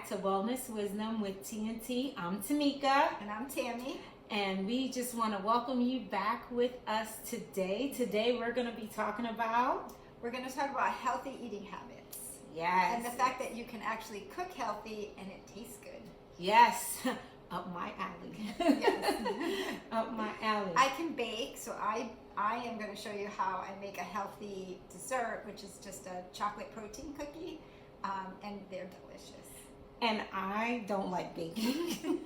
back to Wellness Wisdom with TNT. I'm Tamika. And I'm Tammy. And we just want to welcome you back with us today. Today we're going to be talking about... We're going to talk about healthy eating habits. Yes. And the fact that you can actually cook healthy and it tastes good. Yes. Up my alley. Yes. Up my alley. I can bake, so I am going to show you how I make a healthy dessert, which is just a chocolate protein cookie, and they're delicious. And I don't like baking.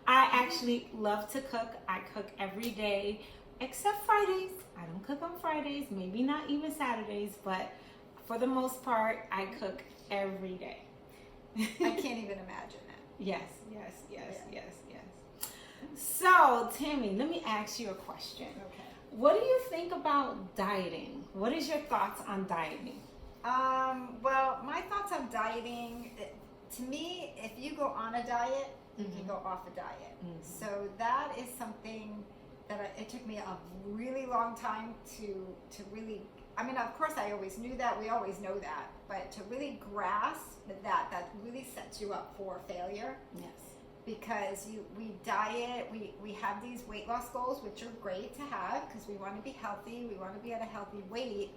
I actually love to cook. I cook every day, except Fridays. I don't cook on Fridays, maybe not even Saturdays, but for the most part, I cook every day. I can't even imagine that. Yes. So, Tammy, let me ask you a question. Okay. What do you think about dieting? What is your thoughts on dieting? Well, my thoughts on dieting, to me, if you go on a diet, you can go off a diet. So that is something that it took me a really long time to really, I mean, of course I always knew that, we always know that, but to really grasp that really sets you up for failure. Yes. Because we diet, we have these weight loss goals, which are great to have because we want to be healthy, we want to be at a healthy weight.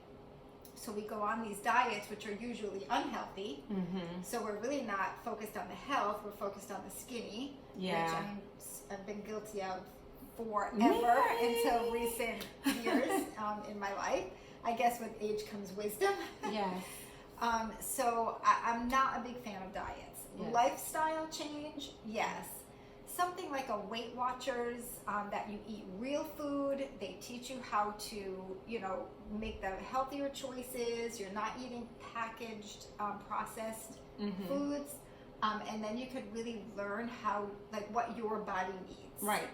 So we go on these diets, which are usually unhealthy. So we're really not focused on the health, we're focused on the skinny, which I've been guilty of forever until recent years in my life. I guess with age comes wisdom. Yes. So I'm not a big fan of diets. Yes. Lifestyle change, yes. Something like a Weight Watchers, that you eat real food. They teach you how to, make the healthier choices. You're not eating packaged, processed foods. And then you could really learn what your body needs. Right.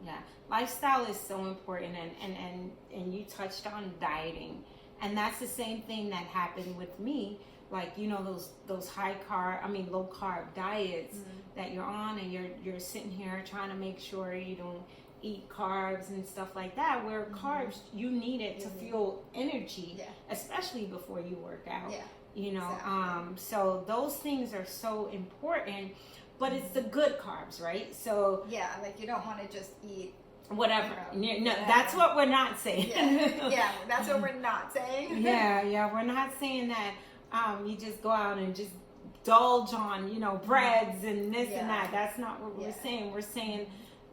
Yeah. Lifestyle is so important, and you touched on dieting, and that's the same thing that happened with me. Like, those low carb diets that you're on, and you're sitting here trying to make sure you don't eat carbs and stuff like that, where carbs, you need it to fuel energy, especially before you work out. Exactly. So those things are so important, but it's the good carbs, right? So like you don't want to just eat whatever. No, that's what we're not saying. That's what we're not saying. We're not saying that you just go out and just indulge on, breads and this and that. That's not what we're saying. We're saying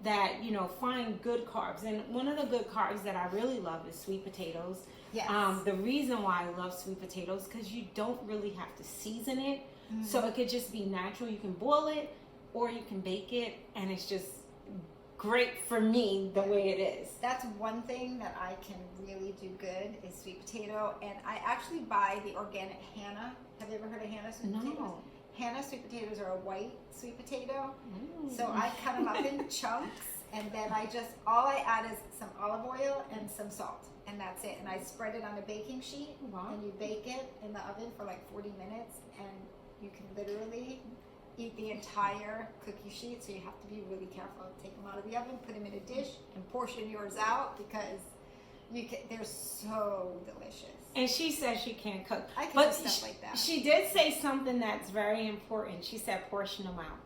that, find good carbs. And one of the good carbs that I really love is sweet potatoes. Yes. The reason why I love sweet potatoes, because you don't really have to season it. So it could just be natural. You can boil it or you can bake it, and it's just great for me the way it is. That's one thing that I can really do good is sweet potato, and I actually buy the organic Hannah. Have you ever heard of Hannah sweet potatoes? No. Hannah sweet potatoes are a white sweet potato. So I cut them up in chunks, and then all I add is some olive oil and some salt, and that's it. And I spread it on a baking sheet, and you bake it in the oven for like 40 minutes, and you can literally eat the entire cookie sheet. So you have to be really careful. Take them out of the oven, put them in a dish, and portion yours out because they're so delicious. And she says she can't cook. I can do stuff like that. She did say something that's very important. She said portion them out.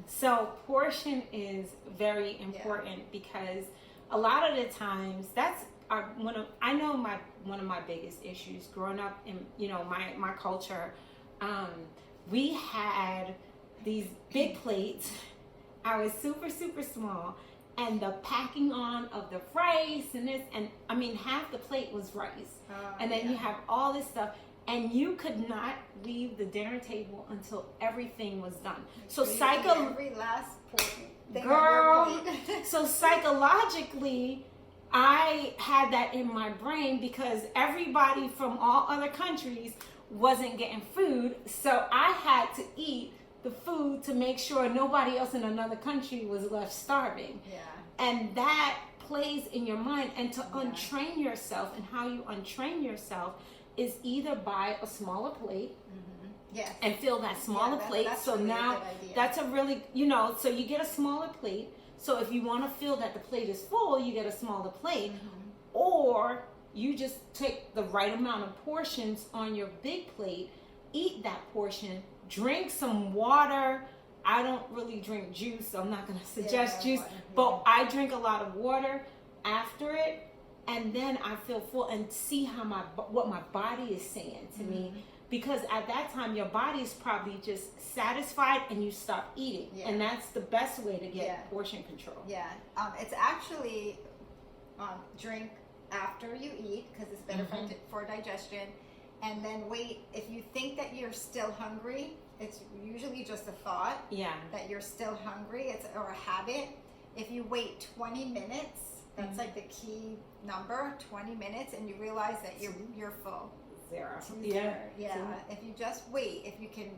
So portion is very important because a lot of the times one of my biggest issues growing up in my culture. We had these big plates. I was super, super small, and the packing on of the rice and this, and I mean, half the plate was rice. And then you have all this stuff, and you could not leave the dinner table until everything was done. So every last thing girl, on your plate. So psychologically, I had that in my brain because everybody from all other countries wasn't getting food, so I had to eat the food to make sure nobody else in another country was left starving. And that plays in your mind, and to untrain yourself, and how you untrain yourself is either buy a smaller plate and fill that smaller plate. So really now that's a really, so you get a smaller plate. So if you want to feel that the plate is full, you get a smaller plate, or you just take the right amount of portions on your big plate, eat that portion, drink some water. I don't really drink juice, so I'm not going to suggest juice, water, but I drink a lot of water after it, and then I feel full and see how what my body is saying to me, because at that time your body is probably just satisfied and you stop eating, and that's the best way to get portion control. It's actually drink after you eat, because it's better for digestion, and then wait. If you think that you're still hungry, it's usually just a thought that you're still hungry, or a habit. If you wait 20 minutes, that's like the key number, 20 minutes, and you realize that you're full. Zero. If you just wait, if you can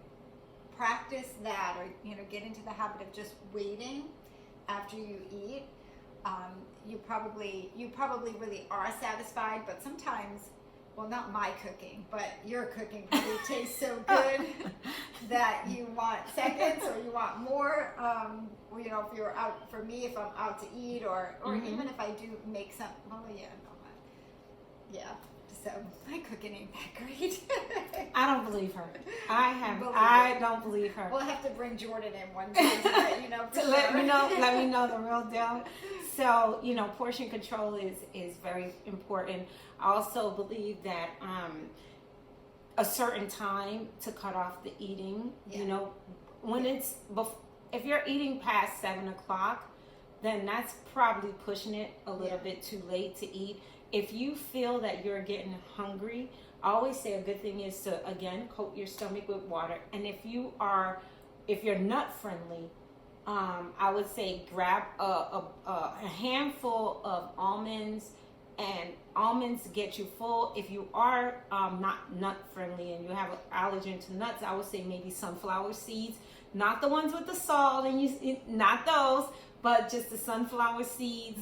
practice that, or get into the habit of just waiting after you eat, you probably really are satisfied. But sometimes, well, not my cooking, but your cooking probably tastes so good that you want seconds, or you want more. If you're out, for me, if I'm out to eat, or even if I do make some, so my cooking ain't that great. I don't believe her. I don't believe her. We'll have to bring Jordan in one day to let you know for sure. Let me know the real deal. So, portion control is very important. I also believe that a certain time to cut off the eating, when if you're eating past 7 o'clock, then that's probably pushing it a little bit too late to eat. If you feel that you're getting hungry, I always say a good thing is to, again, coat your stomach with water. And if you're nut friendly, I would say grab a handful of almonds, and almonds get you full. If you are not nut friendly and you have an allergen to nuts, I would say maybe sunflower seeds, not the ones with the salt, and not those, but just the sunflower seeds,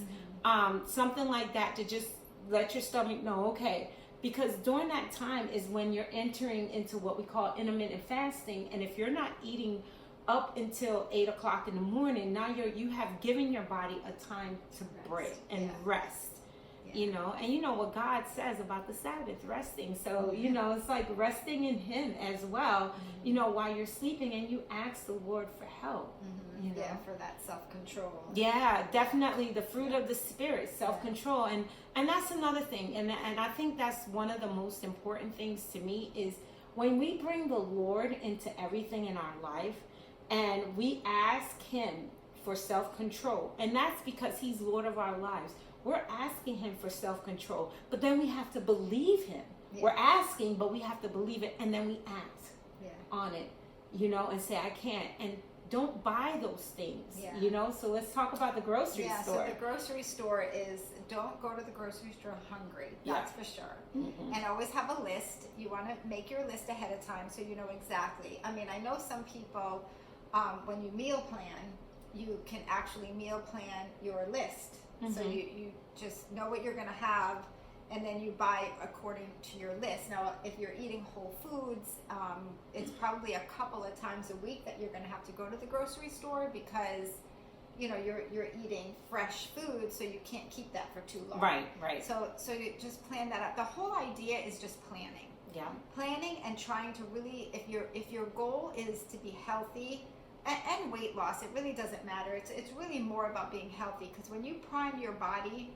something like that, to just let your stomach know, okay, because during that time is when you're entering into what we call intermittent fasting, and if you're not eating up until 8 o'clock in the morning, now you have given your body a time to break and rest. And you know what God says about the Sabbath, resting. So, it's like resting in Him as well, while you're sleeping, and you ask the Lord for help. For that self-control. Yeah, definitely the fruit of the Spirit, self-control. And that's another thing. And I think that's one of the most important things to me is when we bring the Lord into everything in our life, and we ask Him for self-control. And that's because He's Lord of our lives. We're asking Him for self-control, but then we have to believe Him. We're asking, but we have to believe it, and then we act on it, and say, I can't. And don't buy those things, So let's talk about the grocery store. So the grocery store is, don't go to the grocery store hungry. That's for sure. And always have a list. You want to make your list ahead of time so you know exactly. I mean, I know some people, when you meal plan, you can actually meal plan your list. So you just know what you're going to have, and then you buy according to your list. Now, if you're eating whole foods, it's probably a couple of times a week that you're going to have to go to the grocery store, because you're eating fresh food, so you can't keep that for too long. Right. So you just plan that out. The whole idea is just planning. Planning and trying to really, if your goal is to be healthy and weight loss, it really doesn't matter. It's really more about being healthy, because when you prime your body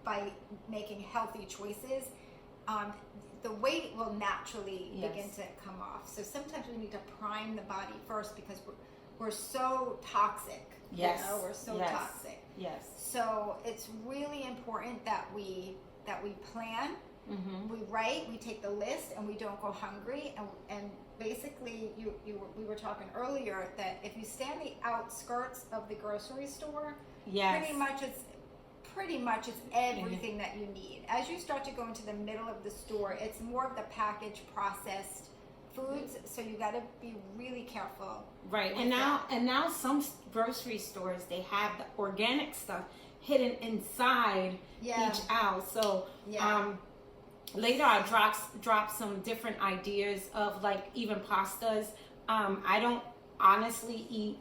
by making healthy choices, the weight will naturally begin to come off. So sometimes we need to prime the body first, because we're so toxic. We're so toxic. So it's really important that we plan. We write, we take the list, and we don't go hungry. And basically, we were talking earlier that if you stay on the outskirts of the grocery store, pretty much it's everything that you need. As you start to go into the middle of the store, it's more of the packaged, processed foods. So you got to be really careful. Right. And now some grocery stores, they have the organic stuff hidden inside each aisle. So later I'll drop some different ideas of, like, even pastas. I don't honestly eat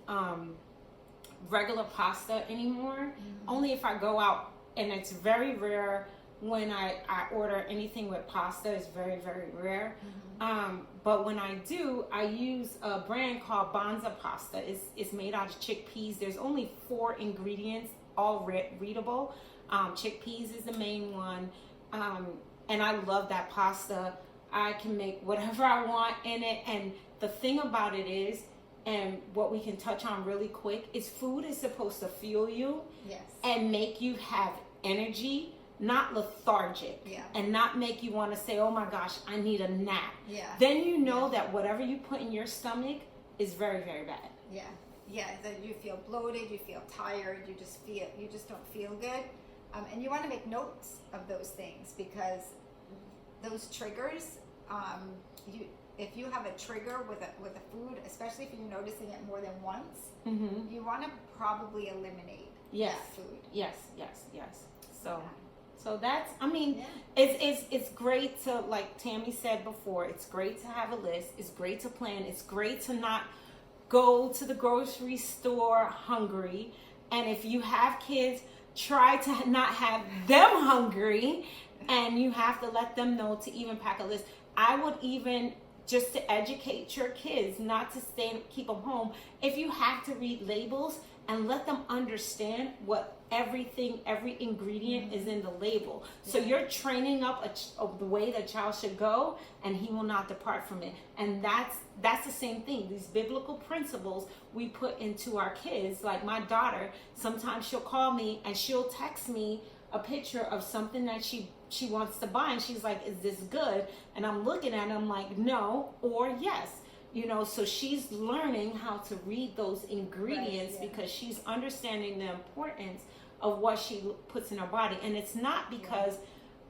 regular pasta anymore. Only if I go out, and it's very rare. when I order anything with pasta. It's very, very rare. But when I do, I use a brand called Banza pasta. It's made out of chickpeas. There's only 4 ingredients, all readable. Chickpeas is the main one. And I love that pasta. I can make whatever I want in it. And the thing about it is, and what we can touch on really quick, is food is supposed to fuel you and make you have energy, not lethargic, and not make you want to say, oh my gosh, I need a nap. Then you know that whatever you put in your stomach is very, very bad. That you feel bloated, you feel tired, you just don't feel good. And you want to make notes of those things, because those triggers, if you have a trigger with a food, especially if you're noticing it more than once, you want to probably eliminate that food. Yes. So that's, I mean, it's great to, like Tammy said before, it's great to have a list. It's great to plan. It's great to not go to the grocery store hungry. And if you have kids, try to not have them hungry, and you have to let them know to even pack a list. I would even, just to educate your kids, not to keep them home, if you have to read labels and let them understand what every ingredient is in the label. So you're training up the way the child should go, and he will not depart from it. And that's the same thing. These biblical principles we put into our kids. Like my daughter, sometimes she'll call me and she'll text me a picture of something that she wants to buy, and she's like, is this good? And I'm looking at it, I'm like, no or yes. So she's learning how to read those ingredients, because she's understanding the importance of what she puts in her body. And it's not because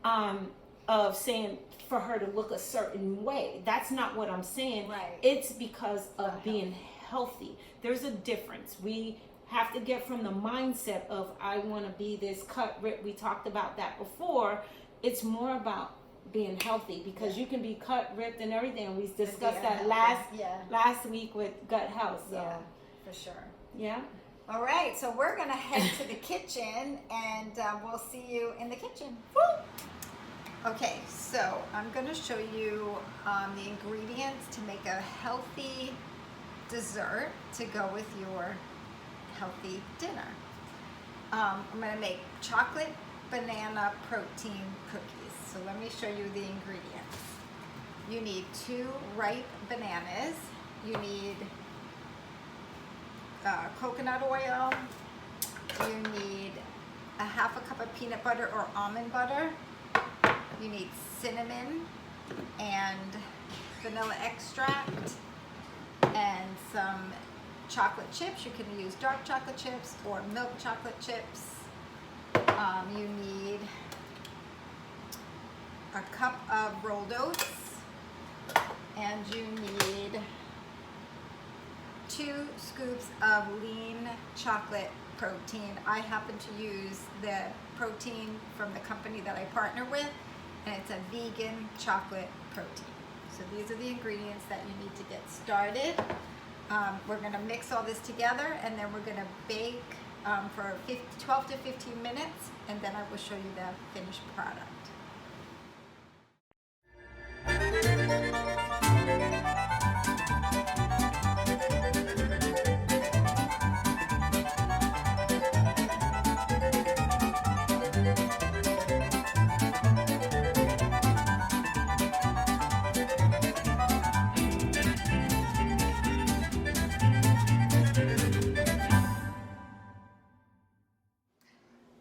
of saying for her to look a certain way. That's not what I'm saying. It's because of being healthy. There's a difference. We have to get from the mindset of, I want to be this cut, rip. We talked about that before. It's more about being healthy, because you can be cut, ripped, and everything. We discussed that last week with gut health. So. Yeah, for sure. All right, so we're gonna head to the kitchen, and we'll see you in the kitchen. Woo! Okay, so I'm gonna show you the ingredients to make a healthy dessert to go with your healthy dinner. I'm gonna make chocolate banana protein cookies. So let me show you the ingredients. You need 2 ripe bananas. You need coconut oil. You need a 1/2 cup of peanut butter or almond butter. You need cinnamon and vanilla extract and some chocolate chips. You can use dark chocolate chips or milk chocolate chips. You need a cup of rolled oats, and you need 2 scoops of lean chocolate protein. I happen to use the protein from the company that I partner with, and it's a vegan chocolate protein. So these are the ingredients that you need to get started. We're going to mix all this together, and then we're going to bake for 12 to 15 minutes, and then I will show you the finished product.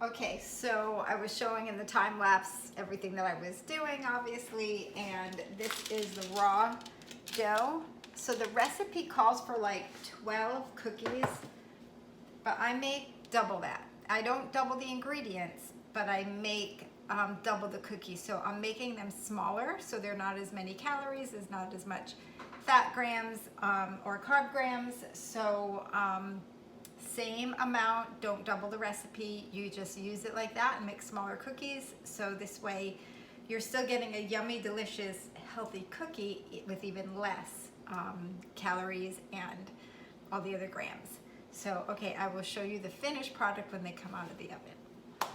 Okay, so I was showing in the time lapse everything that I was doing, obviously, and this is the raw dough. So the recipe calls for like 12 cookies, but I make double that. I don't double the ingredients, but I make double the cookies. So I'm making them smaller, so they're not as many calories, there's not as much fat grams or carb grams. So same amount, don't double the recipe, you just use it like that and make smaller cookies. So this way you're still getting a yummy, delicious, healthy cookie with even less calories and all the other grams. So, okay, I will show you the finished product when they come out of the oven.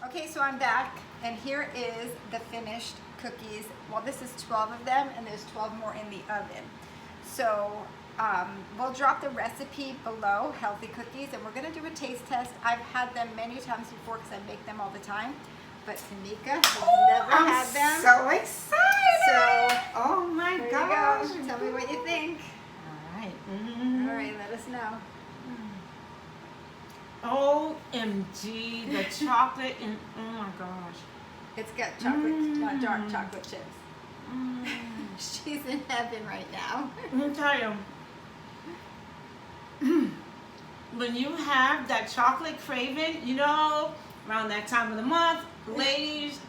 Okay, so I'm back, and here is the finished cookies. Well, this is 12 of them, and there's 12 more in the oven. So we'll drop the recipe below, healthy cookies, and we're gonna do a taste test. I've had them many times before because I make them all the time, but Tamika has never had them. So excited! So, oh my there gosh! you go. Tell me what you think. All right. All right, let us know. OMG, the chocolate and oh my gosh. It's got chocolate, not dark chocolate chips. She's in heaven right now. Let me tell you, when you have that chocolate craving, you know, around that time of the month, ladies,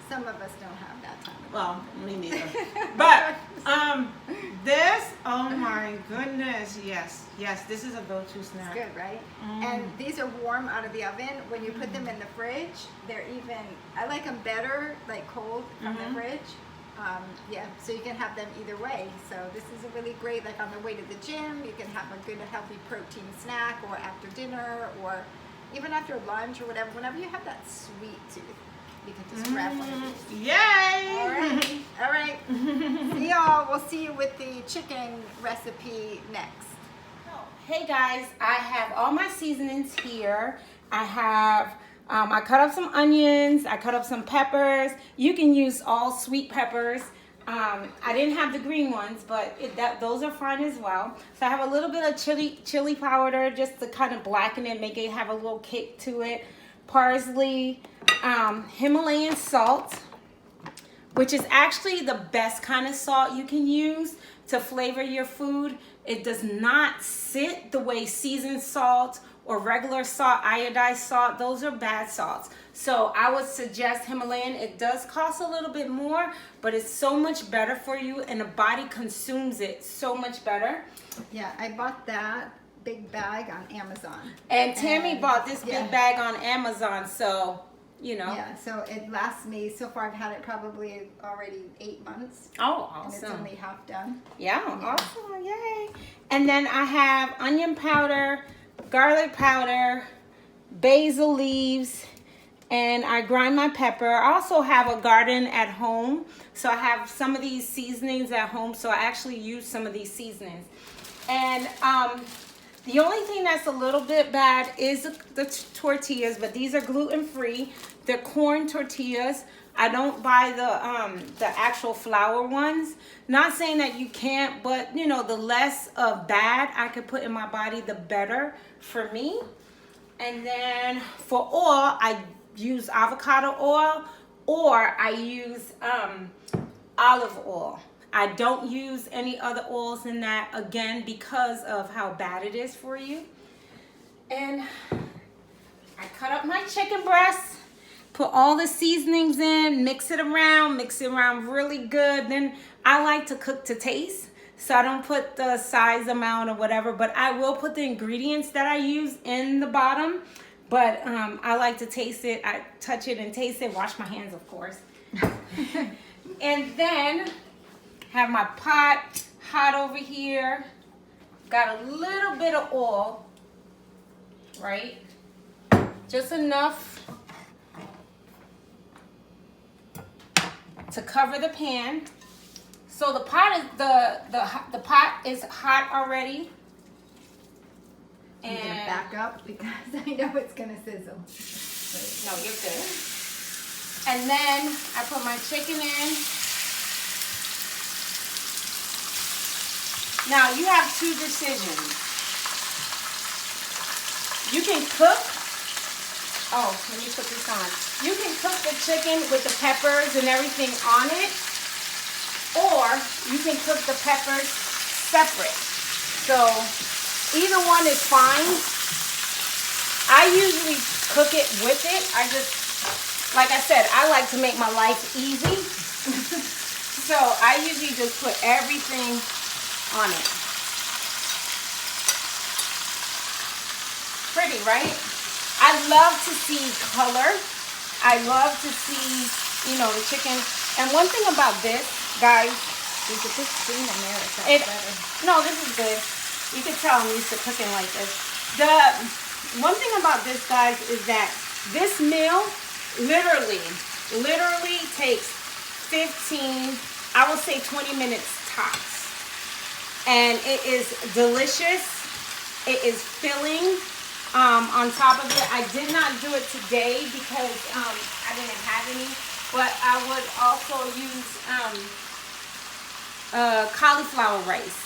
Some of us don't have that time. well, me neither. But this, oh my goodness, yes, this is a go-to snack. It's good, right? And these are warm out of the oven. When you put them in the fridge, they're even, I like them better, like cold from the fridge. Yeah, so you can have them either way. So this is a really great, like on the way to the gym, you can have a good healthy protein snack, or after dinner, or even after lunch or whatever. Whenever you have that sweet tooth, you can just grab one of these. Yay! All right. See y'all. We'll see you with the chicken recipe next. Hey guys, I have all my seasonings here. I have, I cut up some onions, I cut up some peppers. You can use all sweet peppers. I didn't have the green ones, but those are fine as well. So I have a little bit of chili powder just to kind of blacken it, make it have a little kick to it. Parsley, Himalayan salt, which is actually the best kind of salt you can use to flavor your food. It does not sit the way seasoned salt or regular salt, iodized salt. Those are bad salts. So I would suggest Himalayan. It does cost a little bit more, but it's so much better for you, and the body consumes it so much better. Yeah, I bought that big bag on Amazon. And Tammy bought this big bag on Amazon, so you know. Yeah, so it lasts me, so far I've had it probably already 8 months. Oh, And it's awesome. only half done. Yeah, awesome, yay. And then I have onion powder, garlic powder, basil leaves, and I grind my pepper. I also have a garden at home, so I have some of these seasonings at home, so I actually use some of these seasonings. And the only thing that's a little bit bad is the tortillas, but these are gluten-free. They're corn tortillas. I don't buy the actual flour ones. Not saying that you can't, but you know, the less of bad I could put in my body, the better for me. And then for oil, I use avocado oil, or I use olive oil. I don't use any other oils in that, again, because of how bad it is for you. And I cut up my chicken breast, put all the seasonings in, mix it around really good. Then I like to cook to taste, so I don't put the size amount or whatever, but I will put the ingredients that I use in the bottom. But I like to taste it. I touch it and taste it, wash my hands, of course. And then have my pot hot over here. Got a little bit of oil, right? Just enough to cover the pan. So the pot is the pot is hot already. I'm gonna back up because I know it's gonna sizzle. No, you're good. And then I put my chicken in. Now you have two decisions. You can cook. Oh, let me put this on. You can cook the chicken with the peppers and everything on it, or you can cook the peppers separate. So either one is fine. I usually cook it with it. I just, like I said, I like to make my life easy. So I usually just put everything on it. Pretty, right? I love to see color. I love to see, you know, the chicken. And one thing about this, guys, you get this green in there. It sounds better. No, this is good. You can tell I'm used to cooking like this. The one thing about this, guys, is that this meal literally takes 15, I will say 20 minutes tops. And it is delicious. It is filling. On top of it, I did not do it today because I didn't have any, but I would also use cauliflower rice,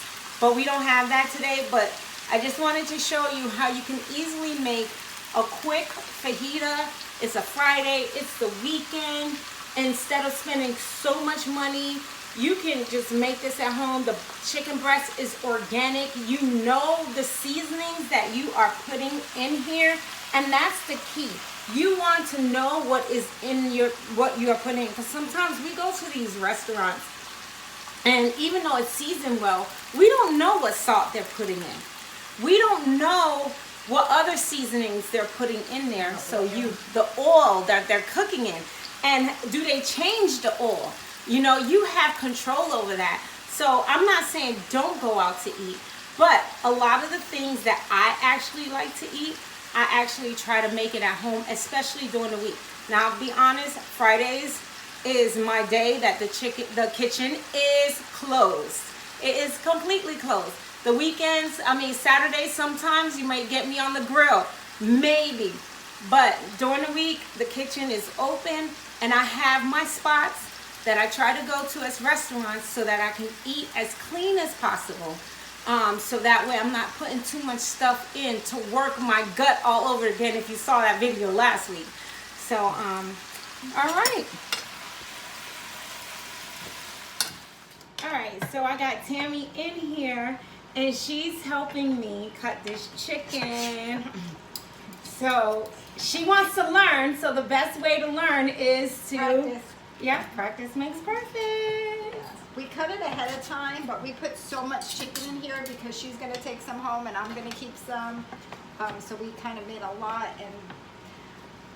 but we don't have that today. But I just wanted to show you how you can easily make a quick fajita. It's a Friday, it's the weekend. Instead of spending so much money, you can just make this at home. The chicken breast is organic. You know the seasonings that you are putting in here, and that's the key. You want to know what is in what you are putting in, because sometimes we go to these restaurants, and even though it's seasoned well, we don't know what salt they're putting in. We don't know what other seasonings they're putting in there. So the oil that they're cooking in, and do they change the oil? You know, you have control over that. So I'm not saying don't go out to eat, but a lot of the things that I actually like to eat, I actually try to make it at home, especially during the week. Now, I'll be honest, Fridays is my day that the kitchen is closed. It is completely closed. The weekends, I mean, Saturdays, sometimes you might get me on the grill, maybe. But during the week, the kitchen is open, and I have my spots that I try to go to as restaurants so that I can eat as clean as possible. So that way I'm not putting too much stuff in to work my gut all over again, if you saw that video last week. So, all right. All right, so I got Tammy in here, and she's helping me cut this chicken. So she wants to learn, so the best way to learn is to practice. Yeah, practice makes perfect. We cut it ahead of time, but we put so much chicken in here because she's going to take some home and I'm going to keep some. So we kind of made a lot, and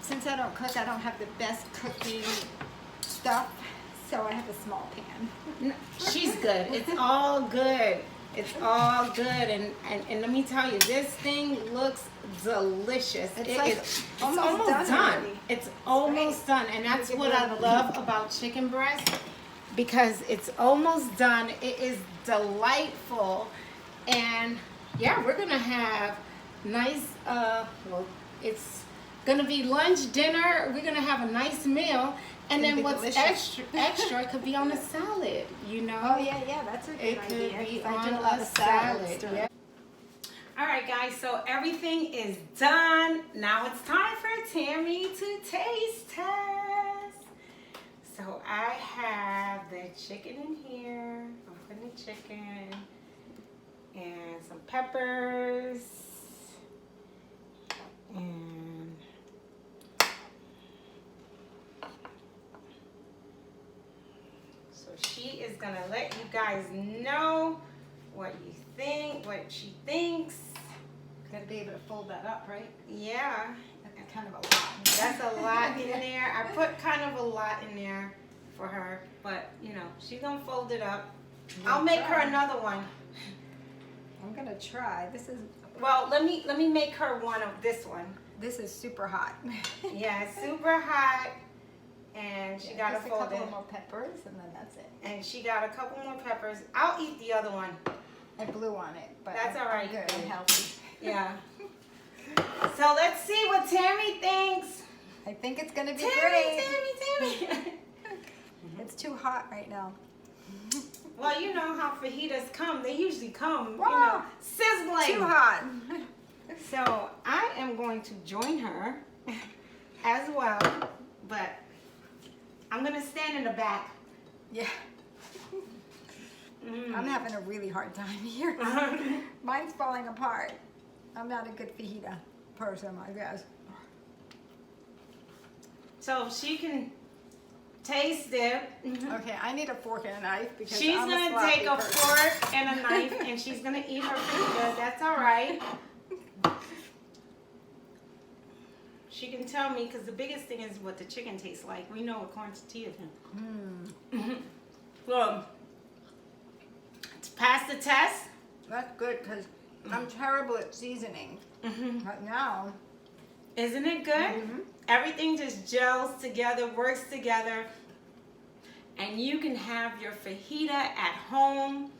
since I don't cook, I don't have the best cooking stuff, so I have a small pan. She's good. It's all good. It's all good. And let me tell you, this thing looks delicious. It's almost done. It's almost done. And that's what I love about chicken breast, because it's almost done. It is delightful. And yeah, we're going to have nice, well, it's going to be lunch, dinner. We're going to have a nice meal. And then what's extra could be on a salad, you know? Oh, yeah, that's a good idea. It could be I on do a lot a of salad. Yeah. All right, guys, so everything is done. Now it's time for Tammy to taste test. So I have the chicken in here. I'm putting the chicken and some peppers and she is gonna let you guys know what you think, what she thinks. Gotta be able to fold that up, right? Yeah. That's kind of a lot. That's a lot in there. I put kind of a lot in there for her, but you know, she's gonna fold it up. I'll make her another one. I'm gonna try. This is well, let me make her one of this one. This is super hot. Yeah, it's super hot. And she got to fold it. A couple more peppers, and then that's it. And she got a couple more peppers. I'll eat the other one. I blew on it, but that's all right. I'm good. I'm healthy. Yeah. So let's see what Tammy thinks. I think it's gonna be great. Tammy. It's too hot right now. Well, you know how fajitas come. They usually come, you know, sizzling. Too hot. So I am going to join her as well, but I'm gonna stand in the back. Yeah. I'm having a really hard time here. Mine's falling apart. I'm not a good fajita person, I guess. So she can taste it. Okay, I need a fork and a knife because she's I'm gonna take a fork and a knife and she's gonna eat her fajita. That's all right. She can tell me, because the biggest thing is what the chicken tastes like. We know what corn tortillas are. Well, to pass the test. That's good, because I'm terrible at seasoning. But now, Isn't it good? Everything just gels together, works together. And you can have your fajita at home.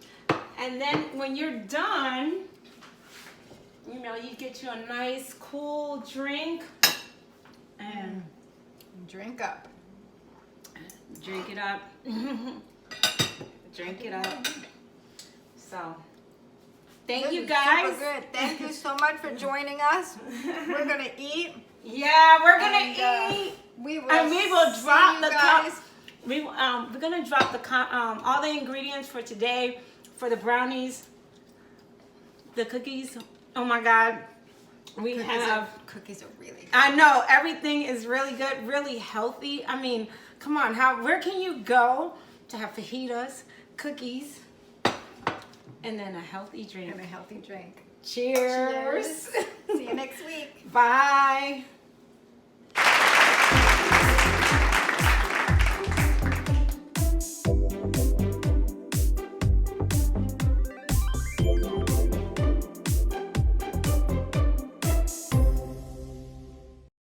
And then when you're done, you know, you get you a nice cool drink and Drink up. drink it up. Drink it up. So, thank you guys. Super good. Thank you so much for joining us. We're gonna eat. Yeah, we're gonna eat. We will. And we will see drop you the guys. we're gonna drop the all the ingredients for today for the brownies, the cookies. Oh my God, Cookies are really good. I know everything is really good, really healthy. I mean, come on, where can you go to have fajitas, cookies, and then a healthy drink? And a healthy drink. Cheers. See you next week. Bye.